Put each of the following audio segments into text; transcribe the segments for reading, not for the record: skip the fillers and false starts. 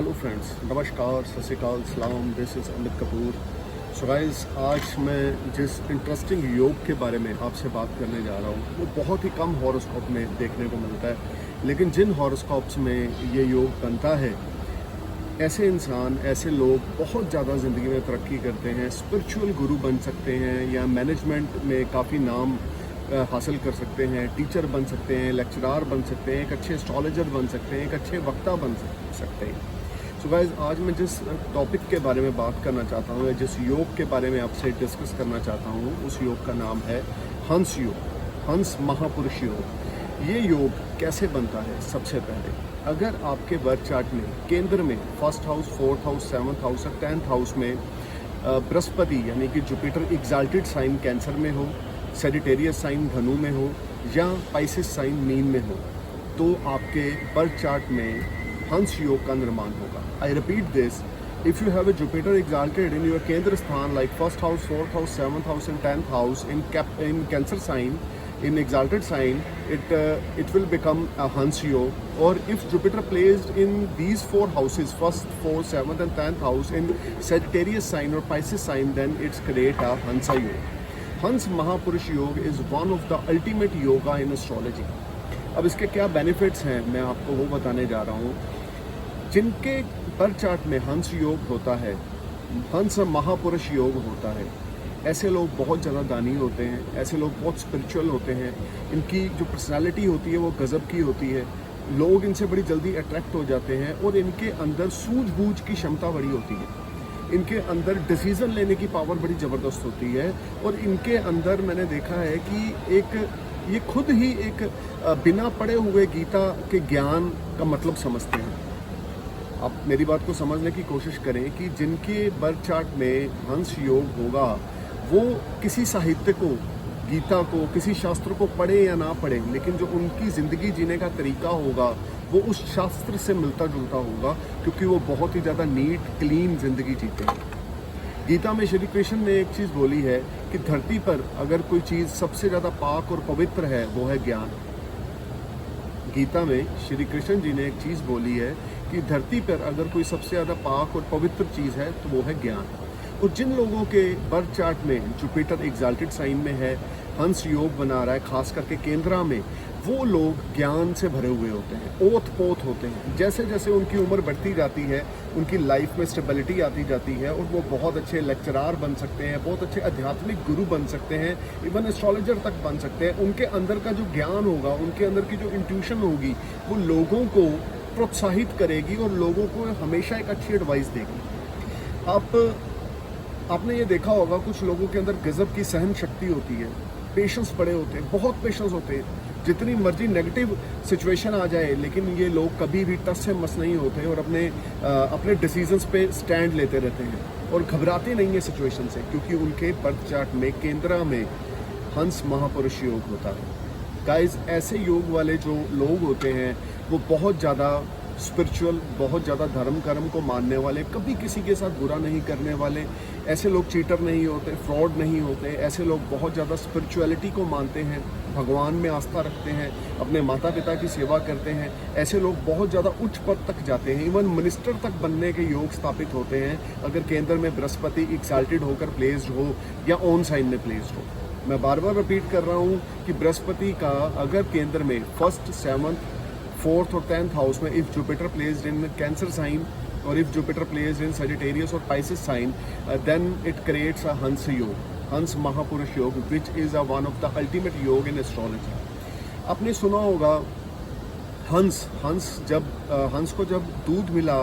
Hello friends, नमस्कार, सत श्री अकाल, सलाम। This is Amit Kapoor. So guys, आज मैं जिस इंटरेस्टिंग योग के बारे में आपसे बात करने जा रहा हूँ वो बहुत ही कम हॉरोस्कोप में देखने को मिलता है। लेकिन जिन हॉरोस्कोप्स में ये योग बनता है, ऐसे इंसान, ऐसे लोग बहुत ज़्यादा ज़िंदगी में तरक्की करते हैं, स्पिरिचुअल गुरु बन सकते हैं या मैनेजमेंट में काफ़ी नाम हासिल कर सकते हैं, टीचर बन सकते हैं, लेक्चरार बन सकते हैं, एक अच्छे एस्ट्रोलॉजर बन सकते हैं, एक अच्छे वक्ता बन सकते हैं। सो गाइस, आज मैं जिस टॉपिक के बारे में बात करना चाहता हूँ या जिस योग के बारे में आपसे डिस्कस करना चाहता हूँ, उस योग का नाम है हंस योग, हंस महापुरुष योग। ये योग कैसे बनता है? सबसे पहले अगर आपके बर्थ चार्ट में केंद्र में first house, fourth house, seventh house और 10th हाउस में बृहस्पति यानी कि जुपिटर एग्जाल्टेड साइन कैंसर में हो, सेजिटेरियस साइन धनु में हो या पाइसिस साइन मीन में हो, तो आपके बर्थ चार्ट में हंस योग का निर्माण होगा। I repeat this, if you have a Jupiter exalted in your केंद्र स्थान like first house, fourth house, seventh house and 10th house in Cancer sign, in exalted sign, it will become a Hans Yog. Or if Jupiter placed in these 4 houses, first, 4th, 7th and 10th house in Sagittarius sign or Pisces sign, then it's create a Hansa Yog. Hans Mahapurush Yog is one of the ultimate yoga in astrology. अब इसके क्या benefits हैं मैं आपको वो बताने जा रहा हूँ। जिनके बर्थ चार्ट में हंस योग होता है, हंस महापुरुष योग होता है, ऐसे लोग बहुत ज़्यादा दानी होते हैं, ऐसे लोग बहुत स्पिरिचुअल होते हैं। इनकी जो पर्सनालिटी होती है वो गज़ब की होती है, लोग इनसे बड़ी जल्दी अट्रैक्ट हो जाते हैं और इनके अंदर सूझबूझ की क्षमता बड़ी होती है, इनके अंदर डिसीज़न लेने की पावर बड़ी ज़बरदस्त होती है और इनके अंदर मैंने देखा है कि ये खुद ही एक बिना पढ़े हुए गीता के ज्ञान का मतलब समझते हैं। आप मेरी बात को समझने की कोशिश करें कि जिनके बर्थ चार्ट में हंस योग होगा वो किसी साहित्य को, गीता को, किसी शास्त्र को पढ़े या ना पढ़े, लेकिन जो उनकी ज़िंदगी जीने का तरीका होगा वो उस शास्त्र से मिलता जुलता होगा, क्योंकि वो बहुत ही ज़्यादा नीट क्लीन ज़िंदगी जीते हैं। गीता में श्री कृष्ण ने एक चीज़ बोली है कि धरती पर अगर कोई चीज़ सबसे ज़्यादा पाक और पवित्र है वो है ज्ञान। गीता में श्री कृष्ण जी ने एक चीज़ बोली है कि धरती पर अगर कोई सबसे ज़्यादा पाक और पवित्र चीज़ है तो वो है ज्ञान। और जिन लोगों के बर्थ चार्ट में जुपिटर एग्जाल्टेड साइन में है, हंस योग बना रहा है, खास करके केंद्रा में, वो लोग ज्ञान से भरे हुए होते हैं, ओत पोत होते हैं। जैसे जैसे उनकी उम्र बढ़ती जाती है, उनकी लाइफ में स्टेबिलिटी आती जाती है और वो बहुत अच्छे लेक्चरार बन सकते हैं, बहुत अच्छे आध्यात्मिक गुरु बन सकते हैं, इवन एस्ट्रोलॉजर तक बन सकते हैं। उनके अंदर का जो ज्ञान होगा, उनके अंदर की जो इंट्यूशन होगी, वो लोगों को प्रोत्साहित करेगी और लोगों को हमेशा एक अच्छी एडवाइस देगी। आपने ये देखा होगा, कुछ लोगों के अंदर गजब की सहन शक्ति होती है, पेशेंस बड़े होते हैं, बहुत पेशेंस होते हैं। जितनी मर्जी नेगेटिव सिचुएशन आ जाए, लेकिन ये लोग कभी भी टस से मस नहीं होते और अपने डिसीजंस पे स्टैंड लेते रहते हैं और घबराते नहीं है सिचुएशन से, क्योंकि उनके बर्थ चार्ट में केंद्रा में हंस महापुरुष योग होता है। गाइस, ऐसे योग वाले जो लोग होते हैं वो बहुत ज़्यादा स्पिरिचुअल, बहुत ज़्यादा धर्म कर्म को मानने वाले, कभी किसी के साथ बुरा नहीं करने वाले, ऐसे लोग चीटर नहीं होते, फ्रॉड नहीं होते। ऐसे लोग बहुत ज़्यादा स्पिरिचुअलिटी को मानते हैं, भगवान में आस्था रखते हैं, अपने माता पिता की सेवा करते हैं। ऐसे लोग बहुत ज़्यादा उच्च पद तक जाते हैं, इवन मिनिस्टर तक बनने के योग स्थापित होते हैं अगर केंद्र में बृहस्पति एक्साल्टेड होकर प्लेस्ड हो या ऑन साइन में प्लेस्ड हो। मैं बार बार रिपीट कर रहा हूँ कि बृहस्पति का अगर केंद्र में फर्स्ट, 7th, 4th और 10th हाउस में if Jupiter placed in Cancer sign और if Jupiter placed in Sagittarius और Pisces sign, then it creates a Hamsa yoga, Hamsa महापुरुष yoga, which is one of the ultimate yoga in astrology. आपने सुना होगा हंस को जब दूध मिला,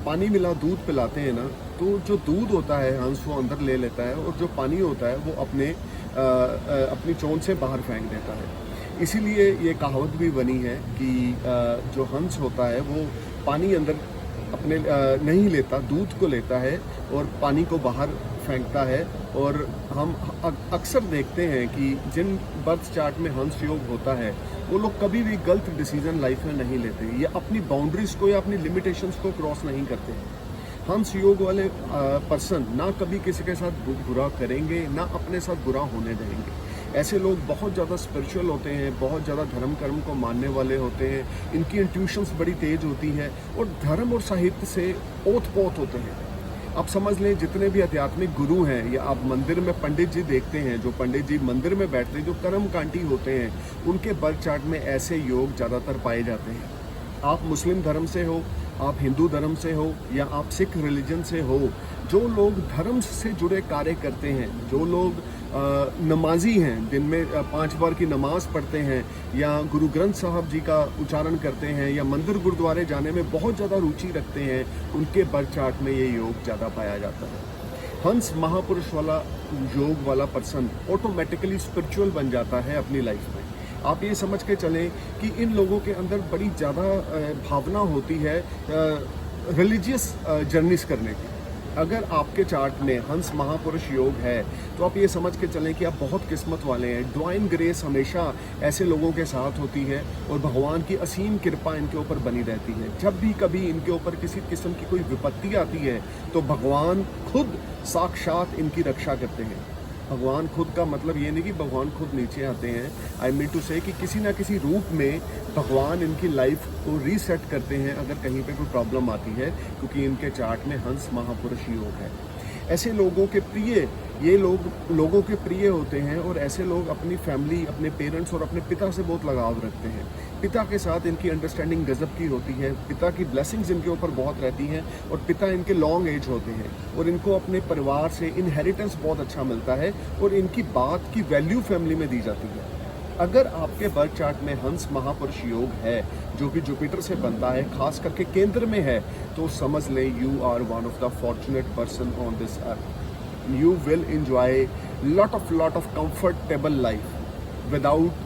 पानी मिला, दूध पिलाते हैं ना, तो जो दूध होता है हंस वो अंदर ले लेता है और जो पानी होता है वो अपनी चोंच से बाहर फेंक देता है। इसीलिए ये कहावत भी बनी है कि जो हंस होता है वो पानी अंदर अपने नहीं लेता, दूध को लेता है और पानी को बाहर फेंकता है। और हम अक्सर देखते हैं कि जिन बर्थ चार्ट में हंस योग होता है वो लोग कभी भी गलत डिसीजन लाइफ में नहीं लेते या अपनी बाउंड्रीज़ को या अपनी लिमिटेशंस को क्रॉस नहीं करते हैं। हंस योग वाले पर्सन ना कभी किसी के साथ बुरा करेंगे, ना अपने साथ बुरा होने देंगे। ऐसे लोग बहुत ज़्यादा स्पिरिचुअल होते हैं, बहुत ज़्यादा धर्म कर्म को मानने वाले होते हैं, इनकी इंट्यूशंस बड़ी तेज़ होती है और धर्म और साहित्य से ओत-पोत होते हैं। आप समझ लें जितने भी आध्यात्मिक गुरु हैं या आप मंदिर में पंडित जी देखते हैं, जो पंडित जी मंदिर में बैठते हैं, जो कर्मकांडी होते हैं, उनके बर्थ चार्ट में ऐसे योग ज़्यादातर पाए जाते हैं। आप मुस्लिम धर्म से हो, आप हिंदू धर्म से हो या आप सिख रिलीजन से हो, जो लोग धर्म से जुड़े कार्य करते हैं, जो लोग नमाजी हैं, दिन में 5 बार की नमाज पढ़ते हैं या गुरु ग्रंथ साहब जी का उच्चारण करते हैं या मंदिर गुरुद्वारे जाने में बहुत ज़्यादा रुचि रखते हैं, उनके बर्थ चार्ट में ये योग ज़्यादा पाया जाता है। हंस महापुरुष वाला योग वाला पर्सन ऑटोमेटिकली स्पिरिचुअल बन जाता है अपनी लाइफ में। आप ये समझ के चलें कि इन लोगों के अंदर बड़ी ज़्यादा भावना होती है रिलीजियस जर्नीस करने की। अगर आपके चार्ट में हंस महापुरुष योग है तो आप ये समझ के चलें कि आप बहुत किस्मत वाले हैं। डिवाइन ग्रेस हमेशा ऐसे लोगों के साथ होती है और भगवान की असीम कृपा इनके ऊपर बनी रहती है। जब भी कभी इनके ऊपर किसी किस्म की कोई विपत्ति आती है तो भगवान खुद साक्षात इनकी रक्षा करते हैं। भगवान खुद का मतलब ये नहीं कि भगवान खुद नीचे आते हैं, आई मीन टू से कि किसी ना किसी रूप में भगवान इनकी लाइफ को रीसेट करते हैं अगर कहीं पे कोई प्रॉब्लम आती है, क्योंकि इनके चार्ट में हंस महापुरुष योग है। ऐसे लोगों के प्रिय ये लोगों के प्रिय होते हैं और ऐसे लोग अपनी फैमिली, अपने पेरेंट्स और अपने पिता से बहुत लगाव रखते हैं। पिता के साथ इनकी अंडरस्टैंडिंग गजब की होती है, पिता की ब्लेसिंग्स इनके ऊपर बहुत रहती हैं और पिता इनके लॉन्ग एज होते हैं और इनको अपने परिवार से इनहेरिटेंस बहुत अच्छा मिलता है और इनकी बात की वैल्यू फैमिली में दी जाती है। अगर आपके बर्थ चार्ट में हंस महापुरुष योग है जो कि जुपिटर से बनता है, खास करके केंद्र में है, तो समझ लें you are one of the fortunate person on this earth. You will enjoy lot of comfortable life without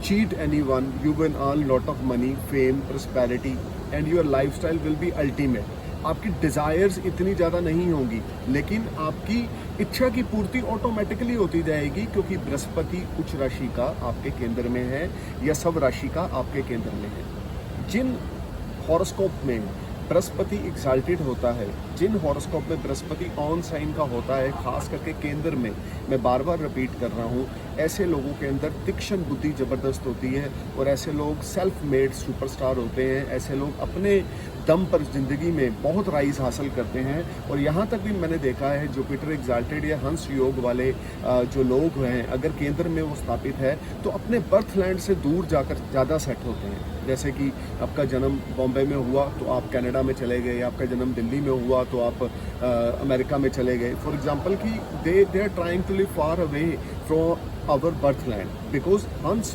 cheat anyone. You will earn lot of money, fame, prosperity and your lifestyle will be ultimate. आपकी desires इतनी ज़्यादा नहीं होंगी लेकिन आपकी इच्छा की पूर्ति ऑटोमेटिकली होती जाएगी, क्योंकि बृहस्पति उच्च राशि का आपके केंद्र में है या सब राशि का आपके केंद्र में है। जिन हॉरोस्कोप में बृहस्पति एक्साल्टेड होता है, जिन हॉरोस्कोप में बृहस्पति ऑन साइन का होता है, खास करके केंद्र में, मैं बार बार रिपीट कर रहा हूँ, ऐसे लोगों के अंदर तीक्ष्ण बुद्धि ज़बरदस्त होती है और ऐसे लोग सेल्फ मेड सुपरस्टार होते हैं। ऐसे लोग अपने दम पर ज़िंदगी में बहुत राइज हासिल करते हैं और यहाँ तक भी मैंने देखा है जुपिटर एक्साल्टेड या हंस योग वाले जो लोग हैं, अगर केंद्र में वो स्थापित है तो अपने बर्थ लैंड से दूर जाकर ज़्यादा सेट होते हैं। जैसे कि आपका जन्म बॉम्बे में हुआ तो आप कनाडा में चले गए, आपका जन्म दिल्ली में हुआ तो आप अमेरिका में चले गए, फॉर एग्जांपल कि they are trying to live far away from our birth land, because हंस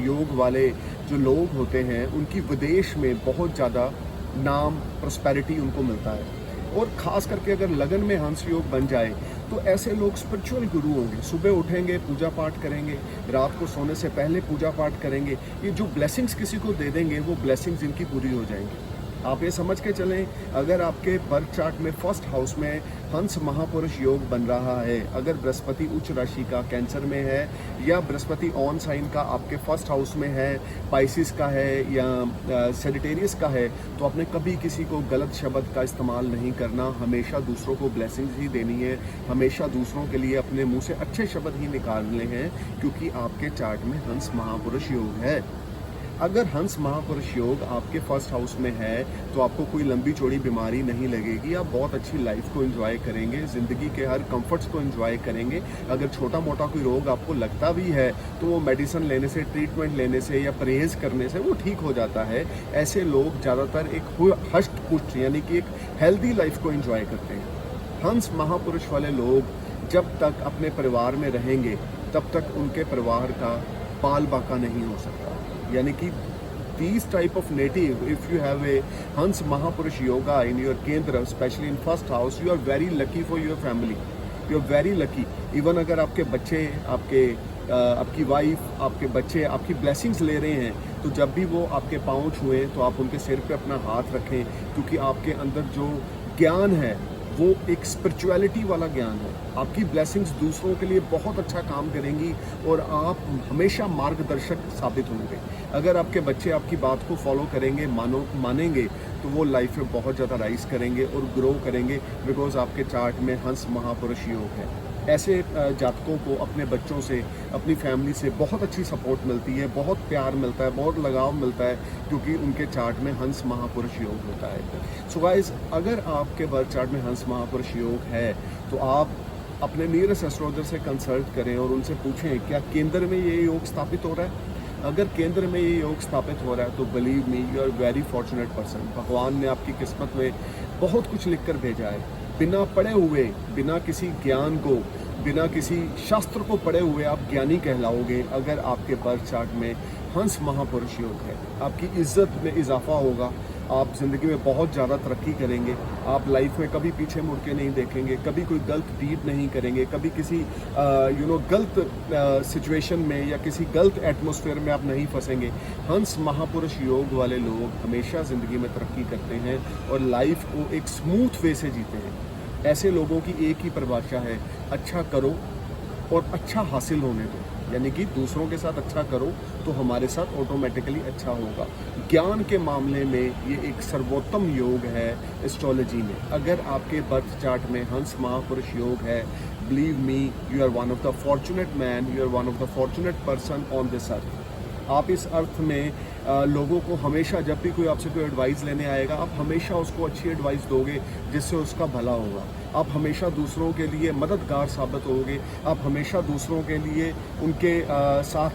योग वाले जो लोग होते हैं उनकी विदेश में बहुत ज़्यादा नाम, प्रॉस्पेरिटी उनको मिलता है। और ख़ास करके अगर लगन में हंस योग बन जाए तो ऐसे लोग स्पिरिचुअल गुरु होंगे। सुबह उठेंगे, पूजा पाठ करेंगे, रात को सोने से पहले पूजा पाठ करेंगे। ये जो ब्लेसिंग्स किसी को दे देंगे वो ब्लेसिंग्स इनकी पूरी हो जाएंगी। आप ये समझ के चलें, अगर आपके बर्थ चार्ट में फर्स्ट हाउस में हंस महापुरुष योग बन रहा है, अगर बृहस्पति उच्च राशि का कैंसर में है या बृहस्पति ऑन साइन का आपके फर्स्ट हाउस में है, पाइसिस का है या सेजिटेरियस का है, तो आपने कभी किसी को गलत शब्द का इस्तेमाल नहीं करना। हमेशा दूसरों को ब्लेसिंग्स ही देनी है, हमेशा दूसरों के लिए अपने मुंह से अच्छे शब्द ही निकालने हैं, क्योंकि आपके चार्ट में हंस महापुरुष योग है। अगर हंस महापुरुष योग आपके फर्स्ट हाउस में है तो आपको कोई लंबी चौड़ी बीमारी नहीं लगेगी, आप बहुत अच्छी लाइफ को एंजॉय करेंगे, ज़िंदगी के हर कंफर्ट्स को एंजॉय करेंगे। अगर छोटा मोटा कोई रोग आपको लगता भी है तो वो मेडिसिन लेने से, ट्रीटमेंट लेने से या परहेज़ करने से वो ठीक हो जाता है। ऐसे लोग ज़्यादातर एक हष्ट पुष्ट यानी कि एक हेल्दी लाइफ को एंजॉय करते हैं। हंस महापुरुष वाले लोग जब तक अपने परिवार में रहेंगे तब तक उनके परिवार का पाल बाका नहीं हो सकता। यानी कि these type of native, if you have a Hans Mahapurush yoga in your Kendra, especially in first house, you are very lucky for your family. You are very lucky. Even अगर आपके बच्चे, आपकी वाइफ, आपके बच्चे आपकी blessings ले रहे हैं तो जब भी वो आपके पाँव छुएं तो आप उनके सिर पे अपना हाथ रखें, क्योंकि आपके अंदर जो ज्ञान है वो एक स्पिरिचुअलिटी वाला ज्ञान है। आपकी ब्लेसिंग्स दूसरों के लिए बहुत अच्छा काम करेंगी और आप हमेशा मार्गदर्शक साबित होंगे। अगर आपके बच्चे आपकी बात को फॉलो करेंगे, मानेंगे, तो वो लाइफ में बहुत ज़्यादा राइज करेंगे और ग्रो करेंगे, बिकॉज आपके चार्ट में हंस महापुरुष योग है। ऐसे जातकों को अपने बच्चों से, अपनी फैमिली से बहुत अच्छी सपोर्ट मिलती है, बहुत प्यार मिलता है, बहुत लगाव मिलता है, क्योंकि उनके चार्ट में हंस महापुरुष योग होता है। सो गाइस, अगर आपके बर्थ चार्ट में हंस महापुरुष योग है तो आप अपने नियरेस्ट एस्ट्रोलॉजर से कंसल्ट करें और उनसे पूछें क्या केंद्र में ये योग स्थापित हो रहा है। अगर केंद्र में ये योग स्थापित हो रहा है तो believe me, you are very fortunate person. भगवान ने आपकी किस्मत में बहुत कुछ लिख कर भेजा है। बिना पढ़े हुए, बिना किसी ज्ञान को, बिना किसी शास्त्र को पढ़े हुए आप ज्ञानी कहलाओगे अगर आपके बर्थ चार्ट में हंस महापुरुष योग है। आपकी इज्जत में इजाफा होगा, आप ज़िंदगी में बहुत ज़्यादा तरक्की करेंगे, आप लाइफ में कभी पीछे मुड़ के नहीं देखेंगे, कभी कोई गलत डीड नहीं करेंगे, कभी किसी गलत सिचुएशन में या किसी गलत एटमॉस्फेयर में आप नहीं फंसेंगे। हंस महापुरुष योग वाले लोग हमेशा ज़िंदगी में तरक्की करते हैं और लाइफ को एक स्मूथ वे से जीते हैं। ऐसे लोगों की एक ही परिभाषा है, अच्छा करो और अच्छा हासिल होने दो, यानी कि दूसरों के साथ अच्छा करो तो हमारे साथ ऑटोमेटिकली अच्छा होगा। ज्ञान के मामले में ये एक सर्वोत्तम योग है एस्ट्रोलॉजी में। अगर आपके बर्थ चार्ट में हंस महापुरुष योग है, believe me, you are one of the fortunate man, you are one of the fortunate person on this earth. आप इस अर्थ में लोगों को हमेशा, जब भी कोई आपसे कोई एडवाइस लेने आएगा, आप हमेशा उसको अच्छी एडवाइस दोगे जिससे उसका भला होगा। आप हमेशा दूसरों के लिए मददगार साबित होगे, आप हमेशा दूसरों के लिए उनके साथ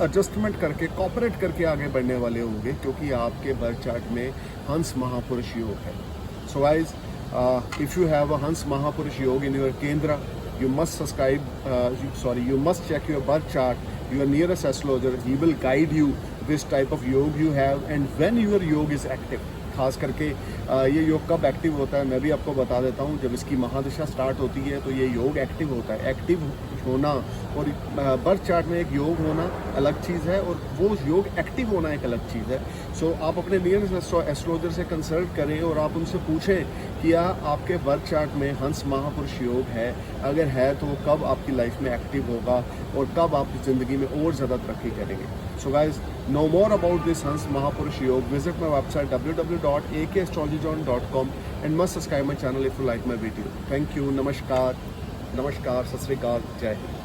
एडजस्टमेंट करके, कोऑपरेट करके आगे बढ़ने वाले होंगे, क्योंकि आपके बर्थ चार्ट में हंस महापुरुष योग है। So guys, if you have a हंस महापुरुष योग इन योर केंद्र, you must subscribe, you must check your birth chart, your nearest astrologer. He will guide you which type of yoga you have and when your yoga is active. खास करके ये योग कब active होता है मैं भी आपको बता देता हूँ। जब इसकी महादशा स्टार्ट होती है तो ये योग एक्टिव होता है। एक्टिव होना और बर्थ चार्ट में एक योग होना अलग चीज़ है और वो योग एक्टिव होना एक अलग चीज़ है। सो आप अपने नियरेस्ट एस्ट्रोलॉजर से कंसल्ट करें और आप उनसे पूछें कि क्या आपके बर्थ चार्ट में हंस महापुरुष योग है, अगर है तो वो कब आपकी लाइफ में एक्टिव होगा और कब आप ज़िंदगी में और ज़्यादा तरक्की करेंगे। So guys, know more about this Hans Mahapurush Yoga, visit my website www.akastrologyjohn.com and must subscribe my channel if you like my video. Thank you. Namaskar. Namaskar. Sat Sri Akal. Jai Hind.